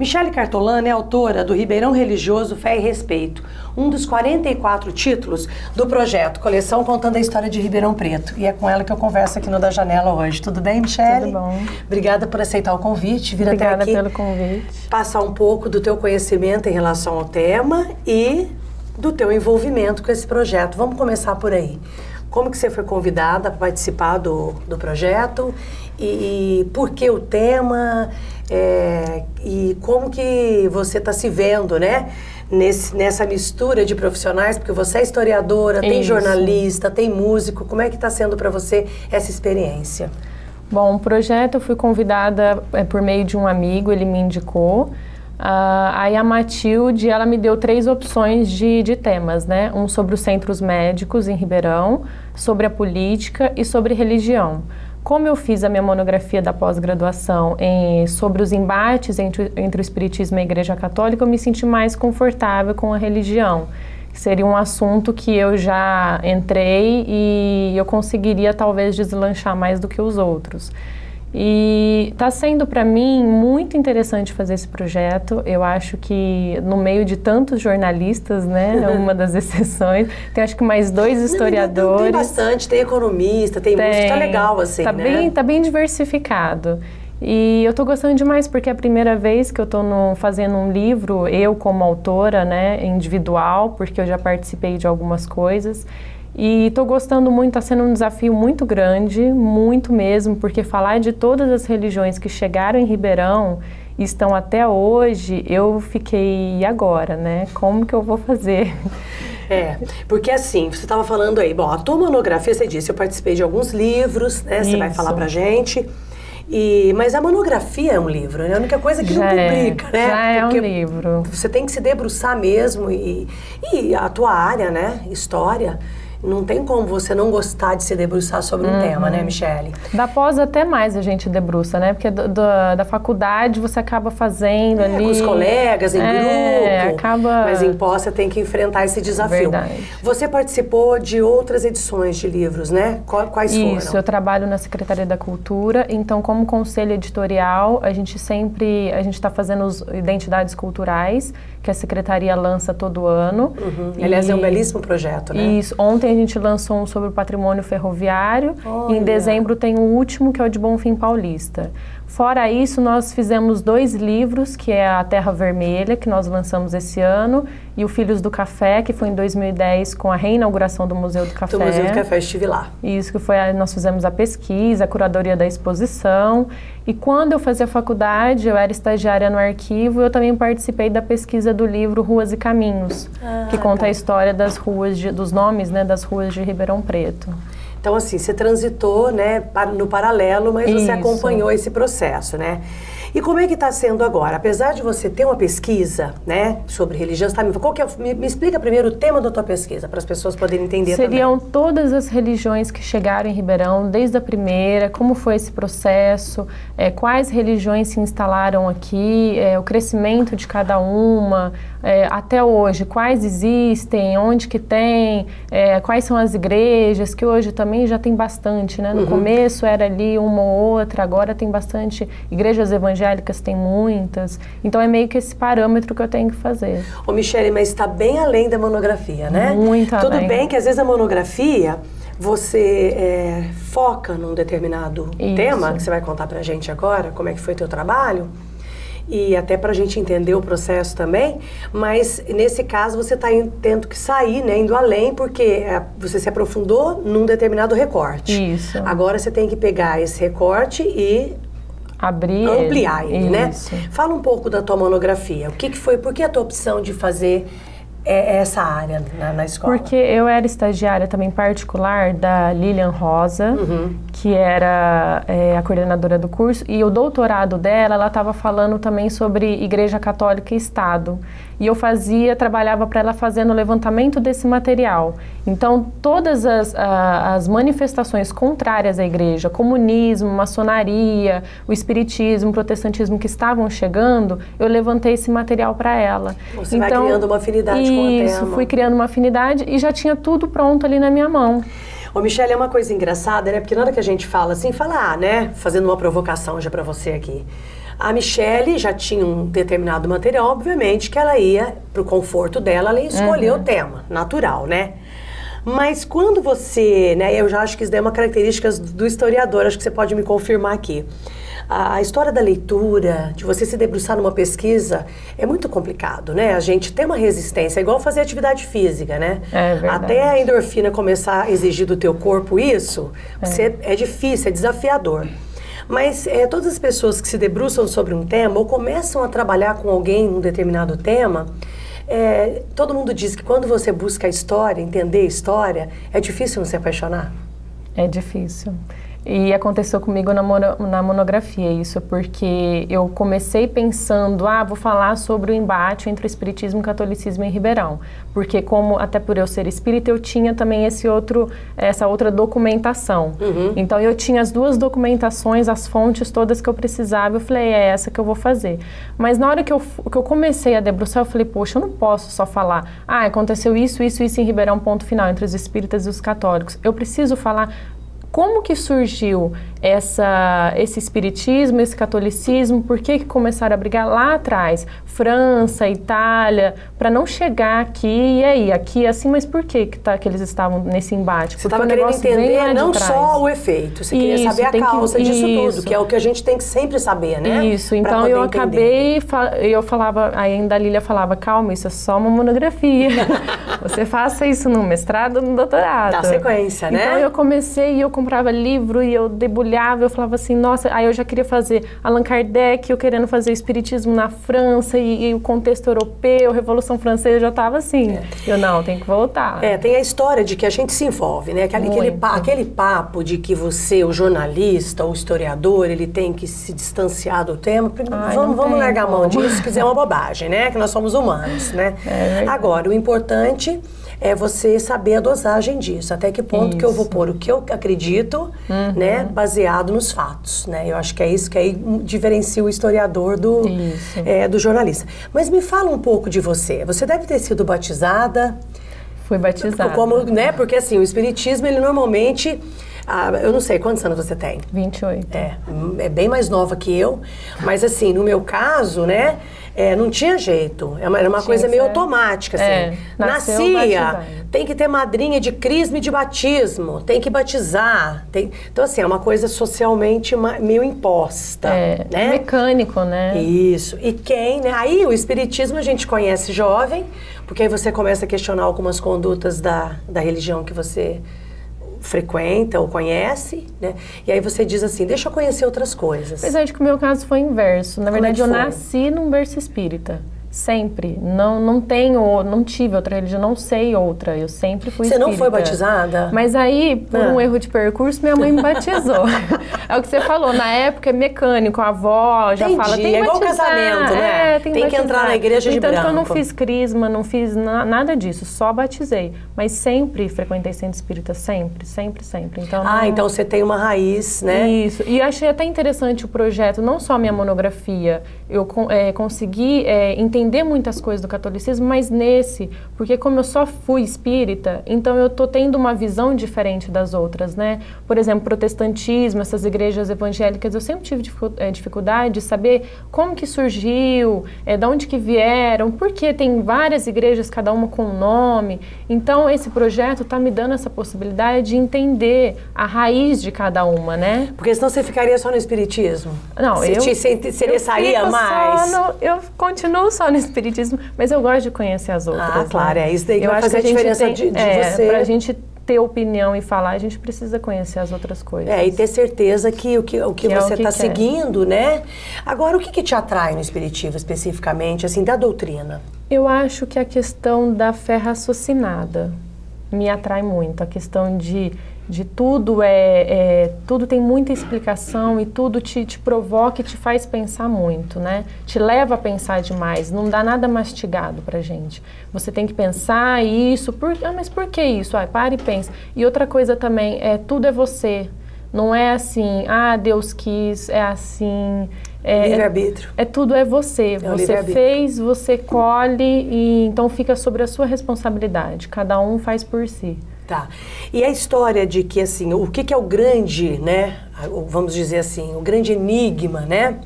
Michele Cartolana é autora do Ribeirão Religioso, Fé e Respeito, um dos 44 títulos do projeto Coleção Contando a História de Ribeirão Preto. E é com ela que eu converso aqui no Da Janela hoje. Tudo bem, Michele? Tudo bom. Obrigada por aceitar o convite, vir até aqui. Obrigada pelo convite. Passar um pouco do teu conhecimento em relação ao tema e do teu envolvimento com esse projeto. Vamos começar por aí. Como que você foi convidada para participar do projeto e por que o tema e como que você está se vendo, né? Nessa mistura de profissionais, porque você é historiadora, tem jornalista, tem músico. Como é que está sendo para você essa experiência? Bom, o projeto eu fui convidada por meio de um amigo, ele me indicou. Aí a Matilde, ela me deu 3 opções de temas, né? Um sobre os centros médicos em Ribeirão, sobre a política e sobre religião. Como eu fiz a minha monografia da pós-graduação sobre os embates entre o Espiritismo e a Igreja Católica, eu me senti mais confortável com a religião. Seria um assunto que eu já entrei e eu conseguiria talvez deslanchar mais do que os outros. E está sendo para mim muito interessante fazer esse projeto. Eu acho que no meio de tantos jornalistas, né, é uma das exceções, tem acho que mais 2 historiadores. Tem bastante, tem economista, tem músico, tá legal assim, né? Tá bem diversificado. E eu tô gostando demais porque é a primeira vez que eu tô fazendo um livro, eu como autora, né, individual, porque eu já participei de algumas coisas. E estou gostando muito, está sendo um desafio muito grande, muito mesmo, porque falar de todas as religiões que chegaram em Ribeirão e estão até hoje, eu fiquei, e agora, né? Como que eu vou fazer? Porque assim, você estava falando aí, bom, a tua monografia, você disse, eu participei de alguns livros, né? Você vai falar pra gente. Mas a monografia é um livro, né? A única coisa que não publica, né? Já é um livro. Você tem que se debruçar mesmo e a tua área, né? História. Não tem como você não gostar de se debruçar sobre um tema, né, Michele? Da pós até mais a gente debruça, né? Porque da faculdade você acaba fazendo ali... com os colegas, em grupo. Mas em pós você tem que enfrentar esse desafio. Verdade. Você participou de outras edições de livros, né? Quais foram? Isso, eu trabalho na Secretaria da Cultura, então como conselho editorial, a gente está fazendo as identidades culturais, que a Secretaria lança todo ano. Aliás, é um belíssimo projeto, né? Isso. Ontem a gente lançou um sobre o patrimônio ferroviário. E em dezembro tem o último, que é o de Bonfim Paulista. Fora isso, nós fizemos 2 livros, que é a Terra Vermelha, que nós lançamos esse ano, e o Filhos do Café, que foi em 2010, com a reinauguração do Museu do Café. Do Museu do Café, estive lá. Isso, que foi, nós fizemos a pesquisa, a curadoria da exposição. E quando eu fazia faculdade, eu era estagiária no arquivo, eu também participei da pesquisa do livro Ruas e Caminhos, que conta a história das ruas, dos nomes, né, das ruas de Ribeirão Preto. Então, assim, você transitou, né, no paralelo, mas você acompanhou esse processo, né? E como é que está sendo agora? Apesar de você ter uma pesquisa, né, sobre religião, me explica primeiro o tema da tua pesquisa, para as pessoas poderem entender Seriam também. todas as religiões que chegaram em Ribeirão, desde a primeira, como foi esse processo, quais religiões se instalaram aqui, o crescimento de cada uma, até hoje, quais existem, onde que tem, quais são as igrejas, que hoje também já tem bastante, né? No começo era ali uma ou outra, agora tem bastante, igrejas evangélicas tem muitas, então é meio que esse parâmetro que eu tenho que fazer. Ô Michele, mas está bem além da monografia, né? Muito além. Tudo bem que às vezes a monografia você foca num determinado tema, que você vai contar pra gente agora, como é que foi teu trabalho, e até pra gente entender o processo também, mas nesse caso você está tendo que sair, né, indo além, porque você se aprofundou num determinado recorte. Isso. Agora você tem que pegar esse recorte e ampliar ele, né? Fala um pouco da tua monografia. O que foi, por que a tua opção de fazer essa área na escola? Porque eu era estagiária também particular da Lilian Rosa, que era a coordenadora do curso, e o doutorado dela, ela estava falando também sobre Igreja Católica e Estado. E eu trabalhava para ela fazendo o levantamento desse material. Então, todas as manifestações contrárias à igreja, comunismo, maçonaria, o espiritismo, o protestantismo que estavam chegando, eu levantei esse material para ela. Você vai criando uma afinidade com o tema. Isso, fui criando uma afinidade e já tinha tudo pronto ali na minha mão. Ô, Michele, é uma coisa engraçada, né? Porque na hora que a gente fala assim, né? Fazendo uma provocação já pra você aqui. A Michele já tinha um determinado material, obviamente que ela ia, pro conforto dela, ela ia escolher o tema, natural, né? Mas quando você, né, eu já acho que isso daí é uma característica do historiador, acho que você pode me confirmar aqui. A história da leitura, de você se debruçar numa pesquisa, é muito complicado, né? A gente tem uma resistência, é igual fazer atividade física, né? É verdade. Até a endorfina começar a exigir do teu corpo isso, é difícil, é desafiador. Mas todas as pessoas que se debruçam sobre um tema ou começam a trabalhar com alguém num determinado tema, todo mundo diz que quando você busca a história, entender a história, é difícil não se apaixonar. É difícil. E aconteceu comigo na monografia isso, porque eu comecei pensando, vou falar sobre o embate entre o espiritismo e o catolicismo em Ribeirão. Porque até por eu ser espírita, eu tinha também essa outra documentação. Então eu tinha as duas documentações, as fontes todas que eu precisava, eu falei, é essa que eu vou fazer. Mas na hora que eu comecei a debruçar, eu falei, poxa, eu não posso só falar, aconteceu isso em Ribeirão, ponto final, entre os espíritas e os católicos. Eu preciso falar como que surgiu esse espiritismo, esse catolicismo, por que começaram a brigar lá atrás, França, Itália, para não chegar aqui, e aí, aqui assim, mas por que eles estavam nesse embate? Você estava querendo entender não só o efeito, você queria saber a causa disso tudo, que é o que a gente tem que sempre saber, né? Isso, então eu acabei, eu falava, ainda a Lília falava, calma, isso é só uma monografia, você faça isso no mestrado, no doutorado. Dá sequência, né? Então eu comecei, eu comprava livro e eu debulhava, eu falava assim, nossa, aí eu já queria fazer Allan Kardec, eu querendo fazer o espiritismo na França e o contexto europeu, Revolução Francesa, eu já estava assim, eu não, tem que voltar. Tem a história de que a gente se envolve, né? Aquele papo de que você, o jornalista, o historiador, ele tem que se distanciar do tema, vamos largar a mão disso, se quiser uma bobagem, né? Que nós somos humanos, né? Agora, o importante é você saber a dosagem disso, até que ponto que eu vou pôr o que eu acredito, né, baseado nos fatos, né? Eu acho que é isso que aí diferencia o historiador do jornalista. Mas me fala um pouco de você. Você deve ter sido batizada. Fui batizada. Né? Porque assim, o espiritismo, ele normalmente... eu não sei, quantos anos você tem? 28. É bem mais nova que eu, mas assim, no meu caso, né, não tinha jeito, era uma coisa meio automática, assim. Nascia, tem que ter madrinha de crisma e de batismo, tem que batizar, então assim, é uma coisa socialmente meio imposta, né? Mecânico, né? Isso, e né, aí o espiritismo a gente conhece jovem, porque aí você começa a questionar algumas condutas da religião que você frequenta ou conhece, né? E aí você diz assim, deixa eu conhecer outras coisas. Apesar de que o meu caso foi inverso. Na verdade, eu nasci num berço espírita. Sempre. Não tive outra religião, não sei outra. Eu sempre fui espírita. Você não foi batizada? Mas aí, por um erro de percurso, minha mãe me batizou. É o que você falou, na época é mecânico, a avó já fala, tem que batizar. É igual casamento, né? Tem que entrar na igreja de branco. Então, eu não fiz crisma, não fiz nada disso, só batizei. Mas sempre frequentei centro espírita, sempre. Então, então você tem uma raiz, né? Isso. E achei até interessante o projeto, não só a minha monografia, eu consegui entender muitas coisas do catolicismo, mas porque como eu só fui espírita, então eu tô tendo uma visão diferente das outras, né? Por exemplo, protestantismo, essas igrejas evangélicas, eu sempre tive dificuldade de saber como que surgiu, de onde que vieram, porque tem várias igrejas, cada uma com um nome. Então, esse projeto tá me dando essa possibilidade de entender a raiz de cada uma, né? Porque senão você ficaria só no espiritismo? Não, você se interessaria mais? Eu continuo só no espiritismo, mas eu gosto de conhecer as outras. Claro, isso daí que vai fazer a diferença de você. Pra gente ter opinião e falar, a gente precisa conhecer as outras coisas. E ter certeza que o que você está seguindo, né? Agora, o que te atrai no espiritismo especificamente, assim, da doutrina? Eu acho que a questão da fé raciocinada me atrai muito, a questão de tudo tudo tem muita explicação e tudo te provoca e te faz pensar muito, né? Te leva a pensar demais, não dá nada mastigado pra gente. Você tem que pensar isso, mas por que isso? Para e pensa. E outra coisa também, tudo é você. Não é assim, Deus quis, é assim... livre-arbítrio. Tudo é você. Você fez, você colhe, e então fica sobre a sua responsabilidade. Cada um faz por si. Tá. E a história de que, assim, o que é o grande, né, vamos dizer assim, o grande enigma, né,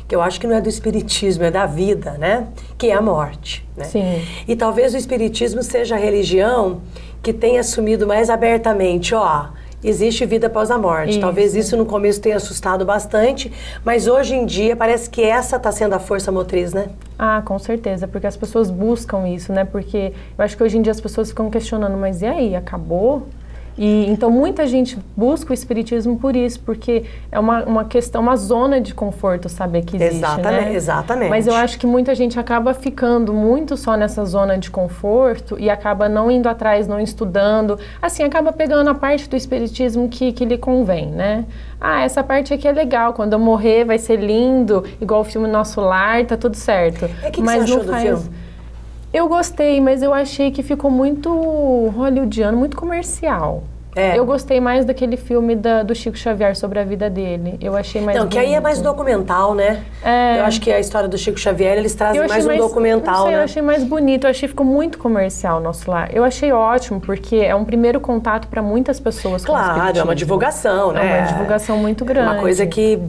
que eu acho que não é do espiritismo, é da vida, né? Que é a morte, né? Sim. E talvez o espiritismo seja a religião que tenha assumido mais abertamente, ó, existe vida após a morte. Isso. Talvez isso no começo tenha assustado bastante, mas hoje em dia parece que essa está sendo a força motriz, né? Ah, com certeza, porque as pessoas buscam isso, né? Porque eu acho que hoje em dia as pessoas ficam questionando, mas e aí, acabou? E então muita gente busca o espiritismo por isso, porque é uma questão, uma zona de conforto saber que existe, Exatamente, né? exatamente. Mas eu acho que muita gente acaba ficando muito só nessa zona de conforto e acaba não indo atrás, não estudando, assim, acaba pegando a parte do espiritismo que lhe convém, né? Ah, essa parte aqui é legal, quando eu morrer vai ser lindo, igual o filme Nosso Lar, tá tudo certo. E o que você achou do filme? Eu gostei, mas eu achei que ficou muito hollywoodiano, muito comercial. É. Eu gostei mais daquele filme do Chico Xavier sobre a vida dele. Eu achei mais Não, que aí é mais documental, né? É. Eu acho que a história do Chico Xavier, eles trazem Eu achei mais um documental, não sei, né? Eu achei mais bonito, eu achei que ficou muito comercial o Nosso Lar. Eu achei ótimo, porque é um primeiro contato para muitas pessoas com o Claro, é uma espiritismo. divulgação, né? É uma divulgação muito grande. Uma coisa que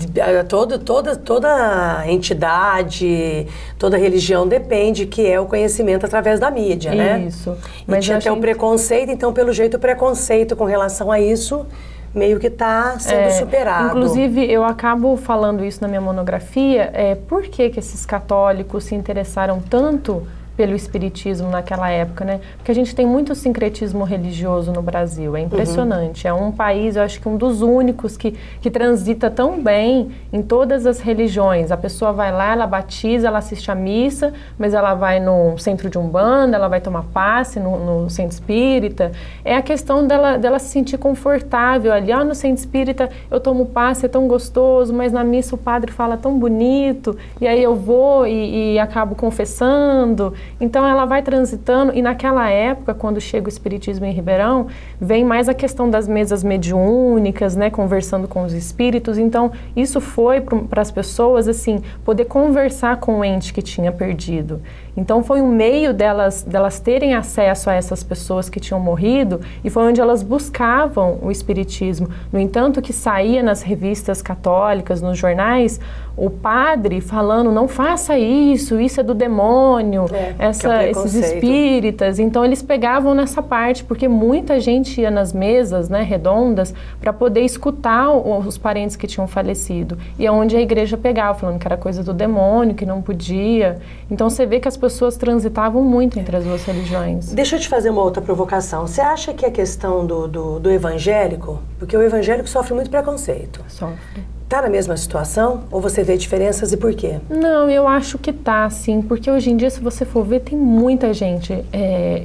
toda entidade, toda religião depende, que é o conhecimento através da mídia, né? Isso. E tinha até o preconceito, então, pelo jeito, o preconceito com relação a isso meio que está sendo superado. Inclusive, eu acabo falando isso na minha monografia, por que esses católicos se interessaram tanto pelo espiritismo naquela época, né? Porque a gente tem muito sincretismo religioso no Brasil, é impressionante. É um país, eu acho que um dos únicos que transita tão bem em todas as religiões. A pessoa vai lá, ela batiza, ela assiste a missa, mas ela vai no centro de Umbanda, ela vai tomar passe no centro espírita. É a questão dela se sentir confortável ali. No centro espírita eu tomo passe, é tão gostoso, mas na missa o padre fala tão bonito, e aí eu vou e acabo confessando. Então ela vai transitando, e naquela época, quando chega o espiritismo em Ribeirão, vem mais a questão das mesas mediúnicas, né, conversando com os espíritos. Então isso foi para as pessoas, assim, poder conversar com o ente que tinha perdido. Então foi um meio delas terem acesso a essas pessoas que tinham morrido, e foi onde elas buscavam o espiritismo. No entanto, que saía nas revistas católicas, nos jornais, o padre falando, não faça isso é do demônio, esses espíritas. Então eles pegavam nessa parte, porque muita gente ia nas mesas, né, redondas, para poder escutar os parentes que tinham falecido. E é onde a igreja pegava, falando que era coisa do demônio, que não podia. Então você vê que as pessoas transitavam muito entre as duas religiões. Deixa eu te fazer uma outra provocação. Você acha que a questão do evangélico, porque o evangélico sofre muito preconceito. Sofre. Tá na mesma situação? Ou você vê diferenças e por quê? Não, eu acho que tá, sim. Porque hoje em dia, se você for ver, tem muita gente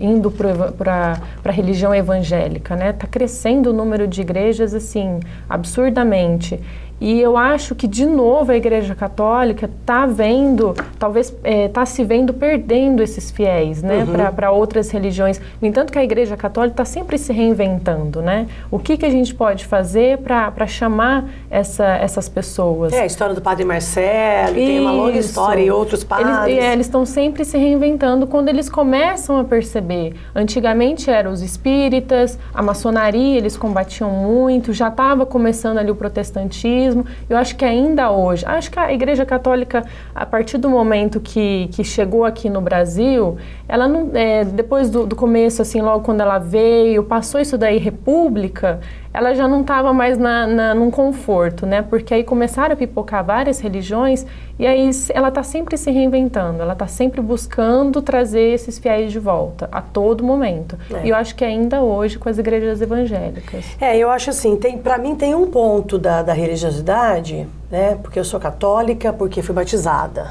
indo para a religião evangélica, né? Tá crescendo o número de igrejas, assim, absurdamente. E eu acho que, de novo, a Igreja Católica está vendo, talvez está se vendo perdendo esses fiéis, né, para outras religiões. No entanto, que a Igreja Católica está sempre se reinventando, né? O que a gente pode fazer para chamar essas pessoas? A história do Padre Marcelo, tem uma longa história, e outros padres. Eles estão sempre se reinventando quando eles começam a perceber. Antigamente eram os espíritas, a maçonaria, eles combatiam muito, já estava começando ali o protestantismo. Eu acho que ainda hoje, acho que a Igreja Católica, a partir do momento que chegou aqui no Brasil, ela não, depois do começo, assim, logo quando ela veio, passou isso daí, república, ela já não estava mais num conforto, né? Porque aí começaram a pipocar várias religiões, e aí ela está sempre se reinventando, ela está sempre buscando trazer esses fiéis de volta, a todo momento. E eu acho que ainda hoje com as igrejas evangélicas. Eu acho assim, para mim tem um ponto da religiosidade, né? Porque eu sou católica, porque fui batizada,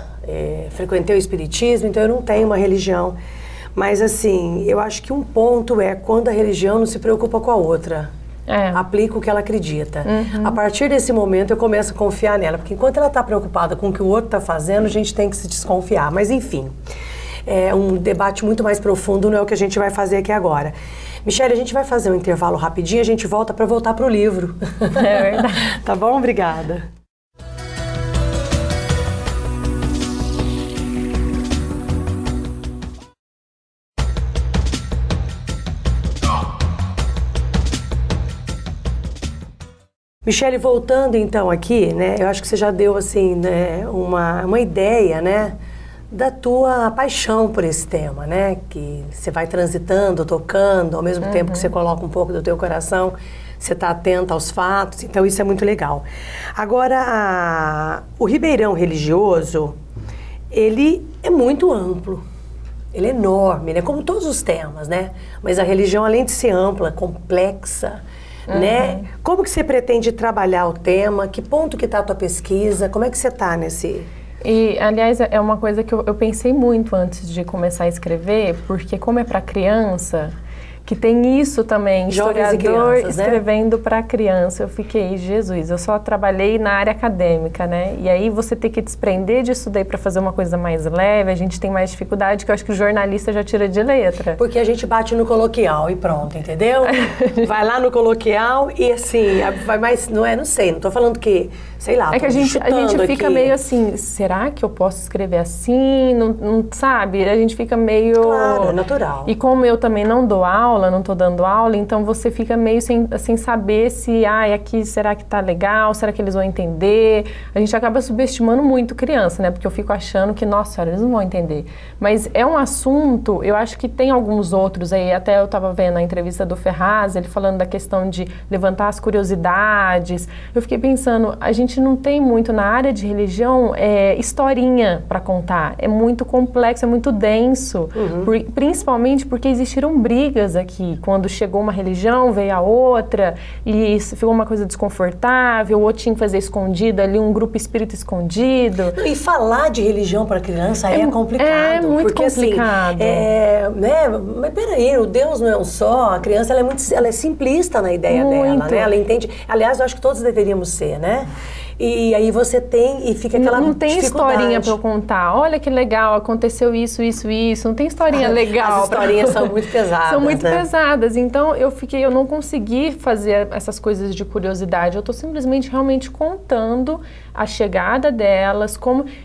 frequentei o espiritismo, então eu não tenho uma religião. Mas assim, eu acho que um ponto é quando a religião não se preocupa com a outra. Aplica o que ela acredita. A partir desse momento eu começo a confiar nela, porque enquanto ela está preocupada com o que o outro está fazendo, a gente tem que se desconfiar. Mas enfim, é um debate muito mais profundo, não é o que a gente vai fazer aqui agora. Michele, a gente vai fazer um intervalo rapidinho, a gente volta para voltar para o livro. É verdade. Tá bom? Obrigada. Michele, voltando então aqui, né, eu acho que você já deu assim, né, uma ideia, né, da tua paixão por esse tema, né, que você vai transitando, tocando, ao mesmo tempo que você coloca um pouco do teu coração, você está atenta aos fatos, então isso é muito legal. Agora, o Ribeirão Religioso, ele é muito amplo. Ele é enorme, né? Como todos os temas, né? Mas a religião, além de ser ampla, complexa, né? Como que você pretende trabalhar o tema? Que ponto que está a tua pesquisa? Como é que você está nesse... E, aliás, é uma coisa que eu pensei muito antes de começar a escrever, porque como é para criança... que tem isso também, historiador escrevendo para criança. Eu fiquei, Jesus, eu só trabalhei na área acadêmica, né? E aí você ter que desprender disso daí para fazer uma coisa mais leve, a gente tem mais dificuldade, que eu acho que o jornalista já tira de letra. Porque a gente bate no coloquial e pronto, entendeu? Vai lá no coloquial e assim, vai mais, não sei, não tô falando que, sei lá, é que a gente fica aqui. meio assim, será que eu posso escrever assim? Não sabe? A gente fica meio... Claro, é natural. E como eu também não dou aula, não estou dando aula, então você fica meio sem saber se, aqui será que tá legal, será que eles vão entender? A gente acaba subestimando muito criança, né? Porque eu fico achando que, nossa senhora, eles não vão entender. Mas é um assunto, eu acho que tem alguns outros aí, até eu estava vendo a entrevista do Ferraz, ele falando da questão de levantar as curiosidades. Eu fiquei pensando, a gente não tem muito na área de religião historinha para contar. É muito complexo, é muito denso, principalmente porque existiram brigas aqui. Quando chegou uma religião, veio a outra, e ficou uma coisa desconfortável, o outro tinha que fazer escondido, ali um grupo espírita escondido. E falar de religião para criança é complicado. É muito porque, complicado. Assim, né? Mas peraí, o Deus não é um só, a criança ela é simplista na ideia dela, né? Ela entende, aliás, eu acho que todos deveríamos ser, né? E aí você tem, e fica aquela não tem historinha para eu contar. Olha que legal, aconteceu isso. Não tem historinha legal. As historinhas são muito pesadas. São muito pesadas. Então eu não consegui fazer essas coisas de curiosidade. Eu estou simplesmente realmente contando a chegada delas,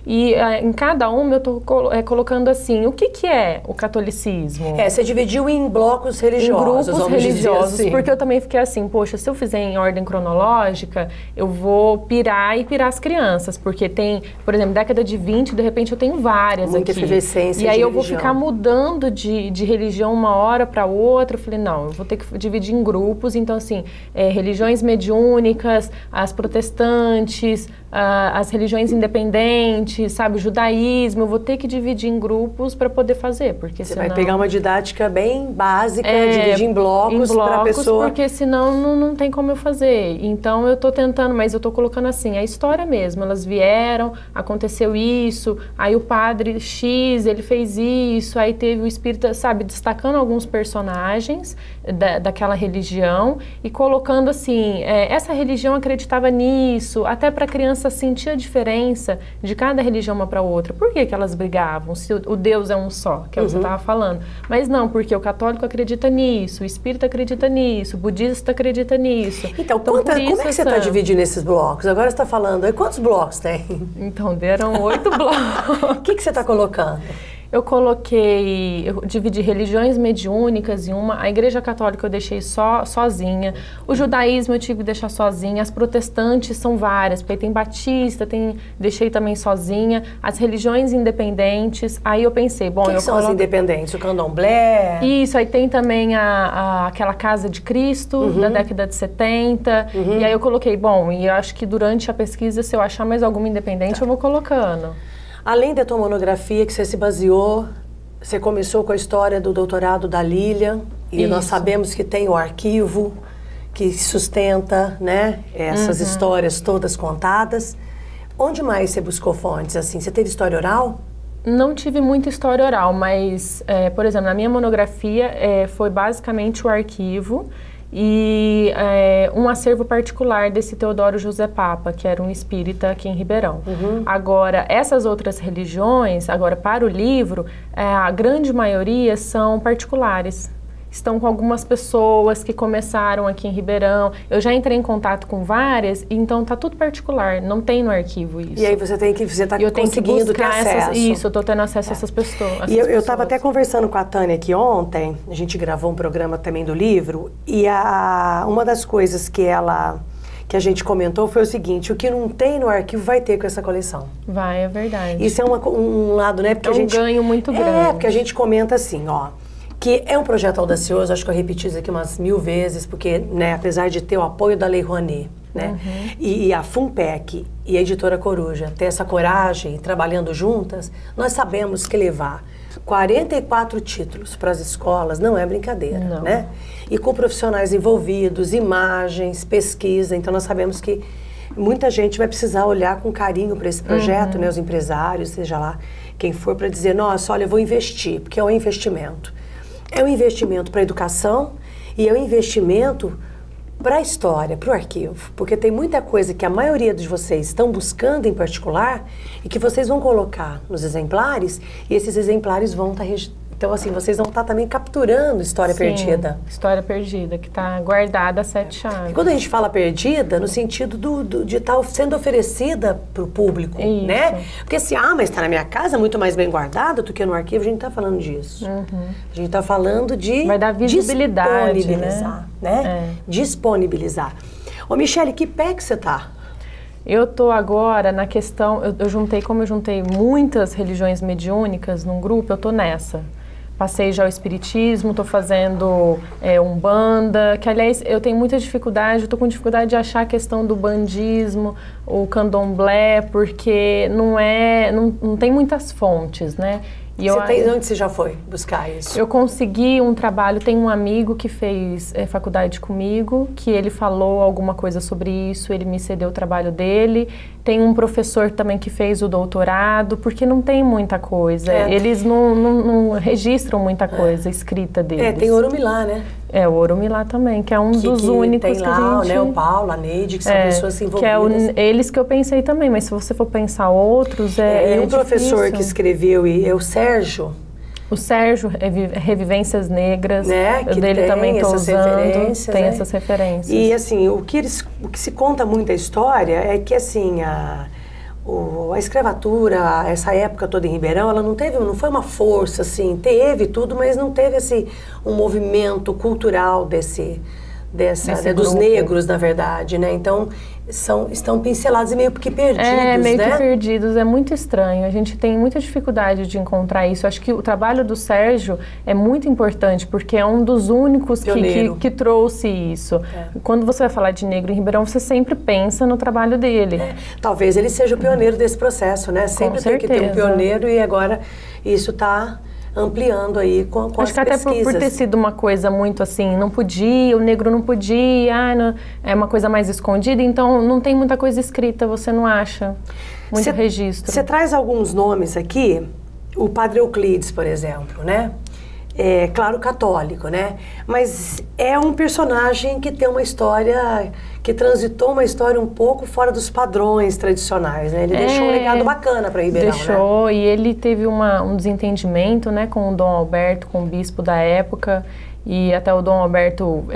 e em cada uma eu estou colocando assim, o que é o catolicismo? Você dividiu em blocos religiosos. Em grupos religiosos, assim. Porque eu também fiquei assim, poxa, se eu fizer em ordem cronológica, eu vou pirar as crianças, porque tem, por exemplo, década de 20, de repente eu tenho várias muita aqui. efervescência E aí eu religião. vou ficar mudando de religião uma hora para outra. Eu falei, não, eu vou ter que dividir em grupos. Então, assim, religiões mediúnicas, as protestantes, as religiões independentes, sabe, o judaísmo, eu vou ter que dividir em grupos para poder fazer, porque você senão... vai pegar uma didática bem básica, dividir em blocos para a pessoa... porque senão não tem como eu fazer. Então eu estou tentando, mas eu estou colocando assim, a história mesmo, elas vieram, aconteceu isso, aí o padre X, ele fez isso, aí teve o espírita, sabe, destacando alguns personagens daquela religião e colocando assim, essa religião acreditava nisso, até para a criança sentir a diferença de cada religião uma para outra. Por que elas brigavam? Se o Deus é um só, que é o que você estava falando. Mas não, porque o católico acredita nisso, o espírita acredita nisso, o budista acredita nisso. Então como é que você está dividindo esses blocos? Agora você está falando, quantos blocos tem? Então, deram 8 blocos. O que você está colocando? Eu dividi religiões mediúnicas em uma, a Igreja Católica eu deixei sozinha, o judaísmo eu tive que deixar sozinha, as protestantes são várias, porque tem batista, deixei também sozinha, as religiões independentes, aí eu pensei, bom... que são as independentes? O candomblé? Isso, aí tem também aquela Casa de Cristo, da década de 70, e aí eu coloquei, bom, e eu acho que durante a pesquisa, se eu achar mais alguma independente, eu vou colocando. Além da tua monografia que você se baseou, você começou com a história do doutorado da Lilian, e nós sabemos que tem o arquivo que sustenta, né, essas histórias todas contadas. Onde mais você buscou fontes assim? Você teve história oral? Não tive muita história oral, mas, por exemplo, na minha monografia foi basicamente o arquivo e um acervo particular desse Teodoro José Papa, que era um espírita aqui em Ribeirão. Agora, essas outras religiões, agora para o livro, a grande maioria são particulares. Estão com algumas pessoas que começaram aqui em Ribeirão. Eu já entrei em contato com várias, então tá tudo particular, não tem no arquivo isso. E aí você está conseguindo ter acesso. Isso, eu tô tendo acesso a essas pessoas. E eu estava até conversando com a Tânia aqui ontem, a gente gravou um programa também do livro, e uma das coisas que que a gente comentou foi o seguinte, o que não tem no arquivo vai ter com essa coleção. Vai, é verdade. Isso é um lado, né? Porque é um ganho muito grande. É, porque a gente comenta assim, ó, que é um projeto audacioso, acho que eu repeti isso aqui umas 1000 vezes, porque, né, apesar de ter o apoio da Lei Rouanet, né, e a FUNPEC e a Editora Coruja ter essa coragem, trabalhando juntas, nós sabemos que levar 44 títulos para as escolas não é brincadeira, né? E com profissionais envolvidos, imagens, pesquisa, então nós sabemos que muita gente vai precisar olhar com carinho para esse projeto, né? Os empresários, seja lá quem for, para dizer, nossa, olha, eu vou investir, porque é um investimento. É um investimento para a educação e é um investimento para a história, para o arquivo, porque tem muita coisa que a maioria de vocês estão buscando em particular e que vocês vão colocar nos exemplares e esses exemplares vão estar... Então, assim, vocês vão estar também capturando história perdida. História perdida, que está guardada a 7 chaves. E quando a gente fala perdida, no sentido de estar sendo oferecida para o público, né? Porque assim, mas está na minha casa, muito mais bem guardada do que no arquivo, a gente não está falando disso. A gente está falando de vai dar visibilidade, disponibilizar, né? Disponibilizar. Ô, Michele, que pé que você está? Eu estou agora na questão, como eu juntei muitas religiões mediúnicas num grupo, eu estou nessa. Passei já o espiritismo, estou fazendo umbanda, que aliás eu tenho muita dificuldade, eu estou com dificuldade de achar a questão do bandismo, o candomblé, porque não tem muitas fontes, né? E onde você já foi buscar isso? Eu consegui um trabalho, tem um amigo que fez faculdade comigo, que ele falou alguma coisa sobre isso, ele me cedeu o trabalho dele. Tem um professor também que fez o doutorado, porque não tem muita coisa. Eles não registram muita coisa escrita deles. Tem Orumilá, né? O Orumilá também, que é um dos únicos tem lá, que a gente... né, o Paulo, a Neide, que são pessoas envolvidas. Que eles que eu pensei também, mas se você for pensar outros, e um professor que escreveu, é o Sérgio. O Sérgio, Revivências Negras, né? Que dele tem também estou usando, tem né? essas referências. E assim, o que se conta muito a história é que assim, a escravatura, essa época toda em Ribeirão, ela não foi uma força, assim, teve tudo, mas não teve um movimento cultural dos negros, na verdade, né? Então, estão pincelados e meio que perdidos, meio que perdidos, é muito estranho. A gente tem muita dificuldade de encontrar isso. Acho que o trabalho do Sérgio é muito importante, porque é um dos únicos que trouxe isso. Quando você vai falar de negro em Ribeirão, você sempre pensa no trabalho dele. Talvez ele seja o pioneiro desse processo, né? Sempre tem que ter um pioneiro e agora isso está ampliando aí com as pesquisas. Acho que até por ter sido uma coisa muito assim, não podia, o negro não podia, é uma coisa mais escondida, então não tem muita coisa escrita, você não acha muito registro. Você traz alguns nomes aqui, o Padre Euclides, por exemplo, né? É, claro, católico, né? Mas é um personagem que tem uma história, que transitou uma história um pouco fora dos padrões tradicionais, né? Ele deixou um legado bacana para Ribeirão, né? E ele teve um desentendimento, né, com o Dom Alberto, com o bispo da época, e até o Dom Alberto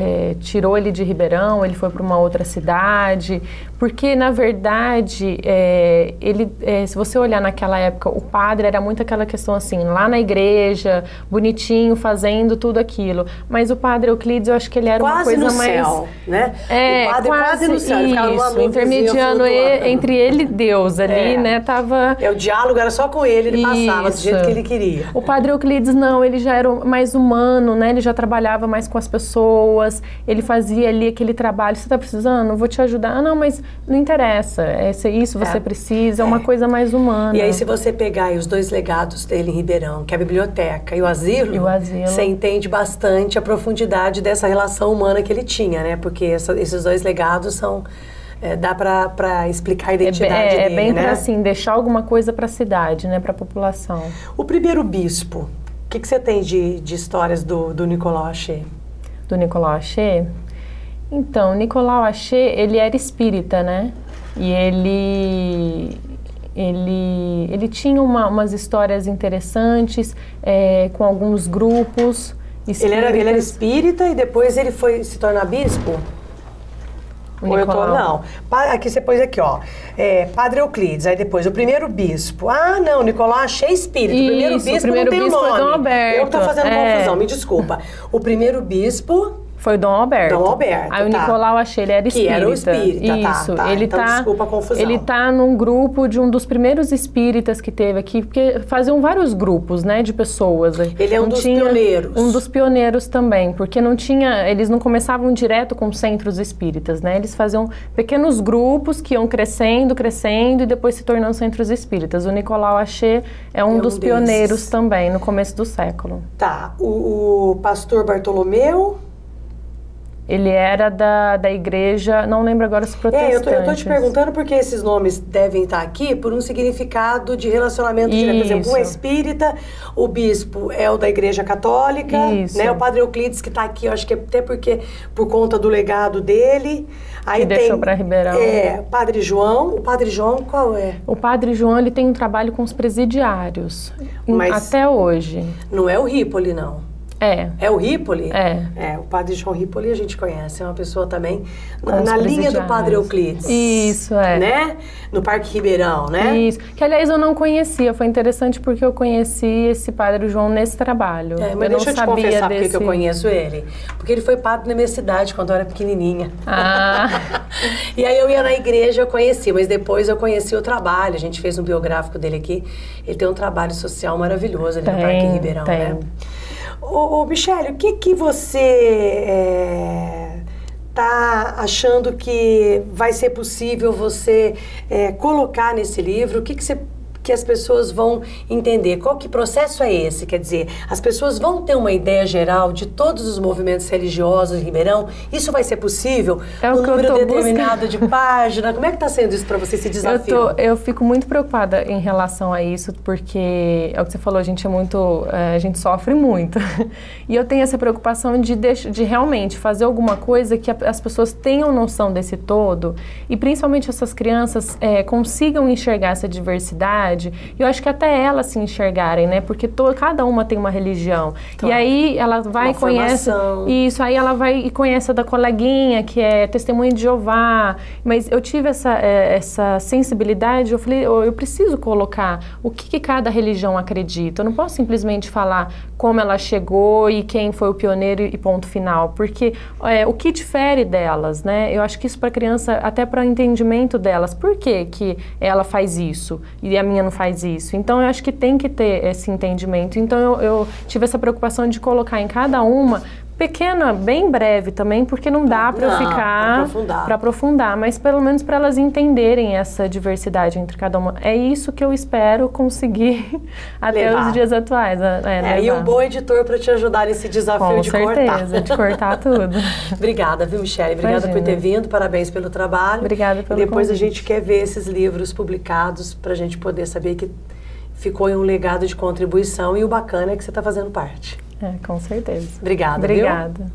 tirou ele de Ribeirão, ele foi para uma outra cidade, porque, na verdade, se você olhar naquela época, o padre era muito aquela questão assim, lá na igreja, bonitinho, fazendo tudo aquilo, mas o Padre Euclides, eu acho que ele era quase uma coisa no mais... céu, né? O padre quase no céu, isso, intermediando entre ele e Deus ali, né, tava... O diálogo era só com ele passava do jeito que ele queria. O Padre Euclides não, ele já era mais humano, né, ele já trabalhava mais com as pessoas, ele fazia ali aquele trabalho, você está precisando? Eu vou te ajudar. não, mas não interessa, isso você precisa, é uma coisa mais humana. E aí se você pegar aí os dois legados dele em Ribeirão, que é a biblioteca e o asilo, você entende bastante a profundidade dessa relação humana que ele tinha, né? Porque esses dois legados são... dá para explicar a identidade dele, bem né? para assim, deixar alguma coisa para a cidade, né? Para a população. O primeiro bispo, o que você tem de histórias do Nicolau Achê? Do Nicolau Achê? Então, Nicolau Achê, ele era espírita, né? E ele tinha umas histórias interessantes com alguns grupos espíritas. Ele era espírita e depois ele foi se tornar bispo? Não. Aqui você pôs aqui, ó. Padre Euclides, aí depois o primeiro bispo. Não, Nicolau Achê espírito. O primeiro bispo não tem o nome. Dom Alberto. Eu tô fazendo confusão, me desculpa. O primeiro bispo Foi Dom Alberto. Dom Alberto, Aí o tá. Nicolau Achei, ele era espírita. Que era o espírita, Isso. tá. Ele então, tá, desculpa a confusão. ele tá num grupo de um dos primeiros espíritas que teve aqui, porque faziam vários grupos, né, de pessoas. Ele é um dos pioneiros. Um dos pioneiros também, porque não tinha, eles não começavam direto com centros espíritas, né? Eles faziam pequenos grupos que iam crescendo, crescendo e depois se tornando centros espíritas. O Nicolau Achei é um dos pioneiros também, no começo do século. Tá. O pastor Bartolomeu... Ele era da igreja, não lembro agora se protestante. Eu tô te perguntando porque esses nomes devem estar aqui por um significado de relacionamento direto. Por exemplo, um espírita, o bispo é o da igreja católica, né? O padre Euclides que está aqui, eu acho que é até porque por conta do legado dele. Aí que deixou para Ribeirão. Padre João. O Padre João qual é? O Padre João, ele tem um trabalho com os presidiários, até hoje. Não é o Ripoli, não. É o Ripoli? O Padre João Ripoli a gente conhece, é uma pessoa também na linha do Padre Euclides. Isso, né? No Parque Ribeirão, né? Isso, que aliás eu não conhecia, foi interessante porque eu conheci esse Padre João nesse trabalho. Mas deixa eu te confessar porque que eu conheço ele. Porque ele foi padre na minha cidade quando eu era pequenininha. E aí eu ia na igreja, eu conheci, mas depois eu conheci o trabalho, a gente fez um biográfico dele aqui. Ele tem um trabalho social maravilhoso ali no Parque Ribeirão, né? Ô, Michele, o que você tá achando que vai ser possível você colocar nesse livro? O que as pessoas vão entender? Qual que processo é esse? Quer dizer, as pessoas vão ter uma ideia geral de todos os movimentos religiosos em Ribeirão? Isso vai ser possível? Um número determinado de página? Como é que está sendo isso para você, esse desafio? Eu fico muito preocupada em relação a isso, porque é o que você falou, a gente a gente sofre muito. E eu tenho essa preocupação de realmente fazer alguma coisa que as pessoas tenham noção desse todo, e principalmente essas crianças consigam enxergar essa diversidade. Eu acho que até elas se enxergarem, né? Porque cada uma tem uma religião. Claro. E aí ela vai e conhece isso, aí ela vai e conhece a da coleguinha, que é testemunha de Jeová. Mas eu tive essa sensibilidade, eu falei, eu preciso colocar o que cada religião acredita. Eu não posso simplesmente falar como ela chegou e quem foi o pioneiro e ponto final, porque o que difere delas, né? Eu acho que isso para a criança, até para o entendimento delas, por que ela faz isso e a minha não faz isso? Então eu acho que tem que ter esse entendimento. Então eu tive essa preocupação de colocar em cada uma pequena, bem breve também, porque não dá para eu ficar para aprofundar, mas pelo menos para elas entenderem essa diversidade entre cada uma. É isso que eu espero conseguir até os dias atuais. E um bom editor para te ajudar nesse desafio de cortar. Com certeza, de cortar tudo. Obrigada, viu, Michele? Obrigada por ter vindo, parabéns pelo trabalho. Obrigada pelo depois convite. A gente quer ver esses livros publicados para a gente poder saber que ficou em um legado de contribuição, e o bacana é que você está fazendo parte. Com certeza. Obrigada. Obrigada. Viu?